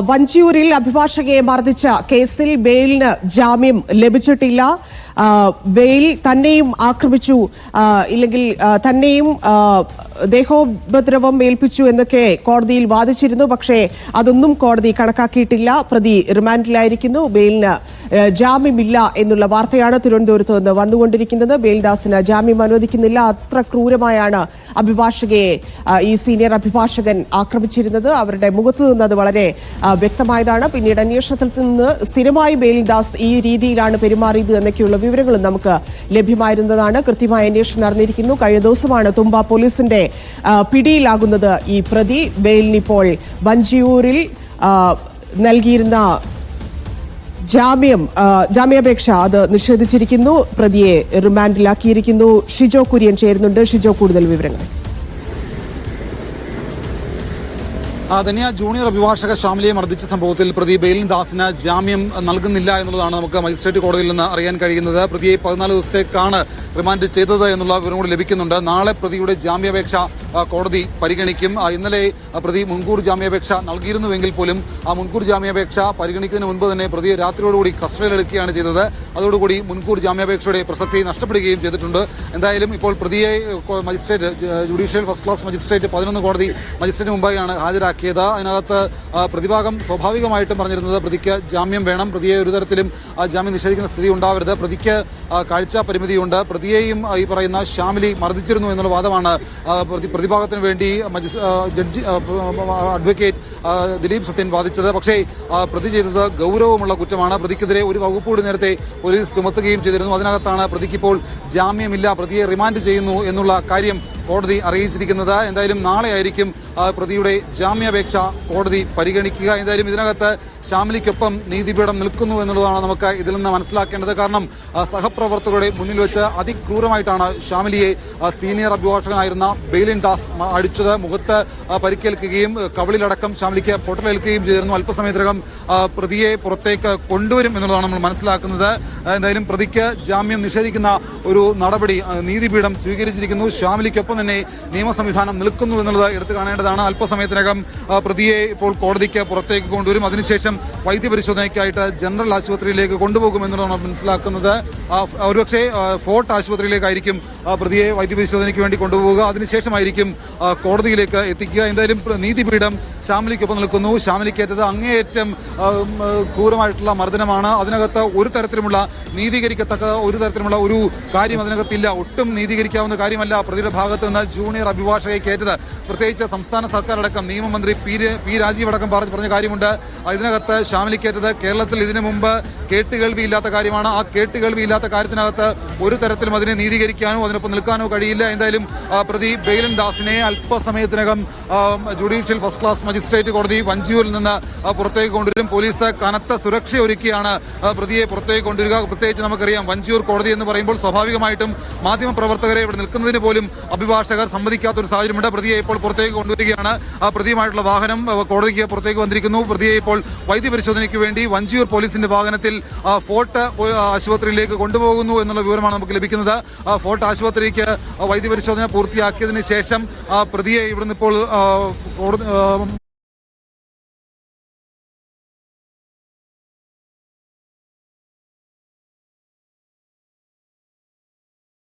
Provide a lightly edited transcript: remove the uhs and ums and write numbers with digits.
വഞ്ചിയൂരിൽ അഭിഭാഷകയെ മർദ്ദിച്ച കേസിൽ ബെയിലിന് ജാമ്യം ലഭിച്ചിട്ടില്ല. ബെയിൽ തന്നെയും ആക്രമിച്ചു, ഇല്ലെങ്കിൽ തന്നെയും ദേഹോപദ്രവം ഏൽപ്പിച്ചു എന്നൊക്കെ കോടതിയിൽ വാദിച്ചിരുന്നു. പക്ഷേ അതൊന്നും കോടതി കണക്കാക്കിയിട്ടില്ല. പ്രതി റിമാൻഡിലായിരിക്കുന്നു. ബെയിലിന് ജാമ്യമില്ല എന്നുള്ള വാർത്തയാണ് തിരുവനന്തപുരത്ത് നിന്ന് വന്നുകൊണ്ടിരിക്കുന്നത്. ബെയിൽദാസിന് ജാമ്യം അനുവദിക്കുന്നില്ല. അത്ര ക്രൂരമായാണ് അഭിഭാഷകയെ ഈ സീനിയർ അഭിഭാഷകൻ ആക്രമിച്ചിരുന്നത്. അവരുടെ മുഖത്ത് നിന്ന് അത് വളരെ വ്യക്തമായതാണ്. പിന്നീട് അന്വേഷണത്തിൽ നിന്ന് സ്ഥിരമായി ബെയിൽദാസ് ഈ രീതിയിലാണ് പെരുമാറിയത് എന്നൊക്കെയുള്ള വിവരങ്ങളും നമുക്ക് ലഭ്യമായിരുന്നതാണ്. കൃത്യമായ അന്വേഷണം നടന്നിരിക്കുന്നു. കഴിഞ്ഞ ദിവസമാണ് തുമ്പ പോലീസിന്റെ പിടിയിലാകുന്നത് ഈ പ്രതി. ബെയിലിനിപ്പോൾ വഞ്ചിയൂരിൽ നൽകിയിരുന്ന ജാമ്യാപേക്ഷ അത് നിഷേധിച്ചിരിക്കുന്നു. പ്രതിയെ റിമാൻഡിലാക്കിയിരിക്കുന്നു. ഷിജോ കുര്യൻ ചേരുന്നുണ്ട്. ഷിജോ, കൂടുതൽ വിവരങ്ങൾ. ധന്യ, ജൂനിയർ അഭിഭാഷക ശ്യാമിലിയെ മർദ്ദിച്ച സംഭവത്തിൽ പ്രതി ബെയിൽദാസിന് ജാമ്യം നൽകുന്നില്ല എന്നുള്ളതാണ് നമുക്ക് മജിസ്ട്രേറ്റ് കോടതിയിൽ നിന്ന് അറിയാൻ കഴിയുന്നത്. പ്രതിയെ 14 ദിവസത്തേക്കാണ് റിമാൻഡ് ചെയ്തത് എന്നുള്ള വിവരം കൂടി ലഭിക്കുന്നുണ്ട്. നാളെ പ്രതിയുടെ ജാമ്യാപേക്ഷ കോടതി പരിഗണിക്കും. ഇന്നലെ പ്രതി മുൻകൂർ ജാമ്യാപേക്ഷ നൽകിയിരുന്നുവെങ്കിൽ പോലും ആ മുൻകൂർ ജാമ്യാപേക്ഷ പരിഗണിക്കുന്നതിന് മുൻപ് തന്നെ പ്രതിയെ രാത്രിയോടുകൂടി കസ്റ്റഡിയിലെടുക്കുകയാണ് ചെയ്തത്. അതോടുകൂടി മുൻകൂർ ജാമ്യാപേക്ഷയുടെ പ്രസക്തി നഷ്ടപ്പെടുകയും ചെയ്തിട്ടുണ്ട്. എന്തായാലും ഇപ്പോൾ പ്രതിയെ magistrate judicial first class magistrate 11 കോടതി മജിസ്ട്രേറ്റിന് മുമ്പായാണ് ഹാജരാക്കിയത്. അതിനകത്ത് പ്രതിഭാഗം സ്വാഭാവികമായിട്ടും പറഞ്ഞിരുന്നത് പ്രതിക്ക് ജാമ്യം വേണം, പ്രതിയെ ഒരു തരത്തിലും ജാമ്യം നിഷേധിക്കുന്ന സ്ഥിതി ഉണ്ടാവരുത്, പ്രതിക്ക് കാഴ്ച പരിമിതിയുണ്ട്, പ്രതിയെയും ഈ പറയുന്ന ശ്യാമിലി മർദ്ദിച്ചിരുന്നു എന്നുള്ള വാദമാണ് പ്രതിഭാഗത്തിന് വേണ്ടി ജഡ്ജി അഡ്വക്കേറ്റ് ദിലീപ് സത്യൻ വാദിച്ചത്. പക്ഷേ പ്രതി ചെയ്തത് ഗൗരവമുള്ള കുറ്റമാണ്. പ്രതിക്കെതിരെ ഒരു വകുപ്പ് കൂടി നേരത്തെ പോലീസ് ചുമത്തുകയും ചെയ്തിരുന്നു. അതിനകത്താണ് പ്രതിക്കിപ്പോൾ ജാമ്യമില്ല, പ്രതിയെ റിമാൻഡ് ചെയ്യുന്നു എന്നുള്ള കാര്യം കോടതി അറിയിച്ചിരിക്കുന്നത്. എന്തായാലും നാളെ ആയിരിക്കും പ്രതിയുടെ ജാമ്യാപേക്ഷ കോടതി പരിഗണിക്കുക. എന്തായാലും ഇതിനകത്ത് ശ്യാമിലിക്കൊപ്പം നീതിപീഠം നിൽക്കുന്നു എന്നുള്ളതാണ് നമുക്ക് ഇതിൽ നിന്ന് മനസ്സിലാക്കേണ്ടത്. കാരണം സഹപ്രവർത്തകരുടെ മുന്നിൽ വെച്ച് അതിക്രൂരമായിട്ടാണ് ശ്യാമിലിയെ സീനിയർ അഭിഭാഷകനായിരുന്ന ബെയിൽദാസ് അടിച്ചത്. മുഖത്ത് പരിക്കേൽക്കുകയും കവിളിലടക്കം ശ്യാമിലിക്ക് പൊട്ടലേൽക്കുകയും ചെയ്തിരുന്നു. അല്പസമയത്തിനകം പ്രതിയെ പുറത്തേക്ക് കൊണ്ടുവരും എന്നുള്ളതാണ് നമ്മൾ മനസ്സിലാക്കുന്നത്. എന്തായാലും പ്രതിക്ക് ജാമ്യം നിഷേധിക്കുന്ന ഒരു നടപടി നീതിപീഠം സ്വീകരിച്ചിരിക്കുന്നു. ശ്യാമിലിക്കൊപ്പം തന്നെ നിയമ സംവിധാനം നിൽക്കുന്നു എന്നുള്ളത് എടുത്തു കാണേണ്ടതാണ്. അല്പസമയത്തിനകം പ്രതിയെ ഇപ്പോൾ കോടതിക്ക് പുറത്തേക്ക് കൊണ്ടുവരും. അതിനുശേഷം വൈദ്യപരിശോധനയ്ക്കായിട്ട് ജനറൽ ആശുപത്രിയിലേക്ക് കൊണ്ടുപോകുമെന്നുള്ളതാണ് മനസ്സിലാക്കുന്നത്. ഒരുപക്ഷെ ഫോർട്ട് ആശുപത്രിയിലേക്കായിരിക്കും പ്രതിയെ വൈദ്യപരിശോധനയ്ക്ക് വേണ്ടി കൊണ്ടുപോവുക. അതിനുശേഷമായിരിക്കും കോടതിയിലേക്ക് എത്തിക്കുക. എന്തായാലും നീതിപീഠം ശ്യാമിലിക്കൊപ്പം നിൽക്കുന്നു. ശ്യാമിലിക്കേറ്റത് അങ്ങേയറ്റം ക്രൂരമായിട്ടുള്ള മർദ്ദനമാണ്. അതിനകത്ത് ഒരു തരത്തിലുമുള്ള നീതീകരിക്കത്തക്ക ഒരു തരത്തിലുമുള്ള ഒരു കാര്യം അതിനകത്തില്ല. ഒട്ടും നീതീകരിക്കാവുന്ന കാര്യമല്ല പ്രതിയുടെ ഭാഗത്ത് നിന്ന് ജൂനിയർ അഭിഭാഷകയെ കയറ്റത്. പ്രത്യേകിച്ച് സംസ്ഥാന സർക്കാർ അടക്കം നിയമമന്ത്രി പി രാജീവ് അടക്കം പറഞ്ഞ കാര്യമുണ്ട്. ഇതിനകത്ത് ശ്യാമിലിക്കേറ്റത് കേരളത്തിൽ ഇതിനു മുമ്പ് കേട്ടുകേൾവിയില്ലാത്ത കാര്യമാണ്. ആ കേട്ടുകേൾവിയില്ലാത്ത കാര്യത്തിനകത്ത് ഒരു തരത്തിലും അതിനെ നീതീകരിക്കാനോ അതിനൊപ്പം നിൽക്കാനോ കഴിയില്ല. എന്തായാലും പ്രതി ബെയിൽദാസിനെ അല്പസമയത്തിനകം ജുഡീഷ്യൽ ഫസ്റ്റ് ക്ലാസ് മജിസ്ട്രേറ്റ് കോടതി വഞ്ചിയൂരിൽ നിന്ന് പുറത്തേക്ക് കൊണ്ടുവരും. പോലീസ് കനത്ത സുരക്ഷ ഒരുക്കിയാണ് പ്രതിയെ പുറത്തേക്ക് കൊണ്ടുവരിക. പ്രത്യേകിച്ച് നമുക്കറിയാം, വഞ്ചിയൂർ കോടതി എന്ന് പറയുമ്പോൾ സ്വാഭാവികമായിട്ടും മാധ്യമപ്രവർത്തകരെ ഇവിടെ നിൽക്കുന്നതിന് പോലും അഭിഭാഷകർ സമ്മതിക്കാത്ത ഒരു സാഹചര്യമുണ്ട്. പ്രതിയെ ഇപ്പോൾ പുറത്തേക്ക് കൊണ്ടുവരികയാണ്. പ്രതിയുമായിട്ടുള്ള വാഹനം കോടതിക്ക് പുറത്തേക്ക് വന്നിരിക്കുന്നു. പ്രതിയെ ഇപ്പോൾ വൈദ്യപരിശോധനയ്ക്ക് വേണ്ടി വഞ്ചിയൂർ പോലീസിന്റെ വാഹനത്തിൽ ഫോർട്ട് ആശുപത്രിയിലേക്ക് കൊണ്ടുപോകുന്നു എന്നുള്ള വിവരമാണ് നമുക്ക് ലഭിക്കുന്നത്. ഫോർട്ട് ആശുപത്രിക്ക് വൈദ്യപരിശോധന പൂർത്തിയാക്കിയതിന് ശേഷം പ്രതിയെ ഇവിടുന്ന് ഇപ്പോൾ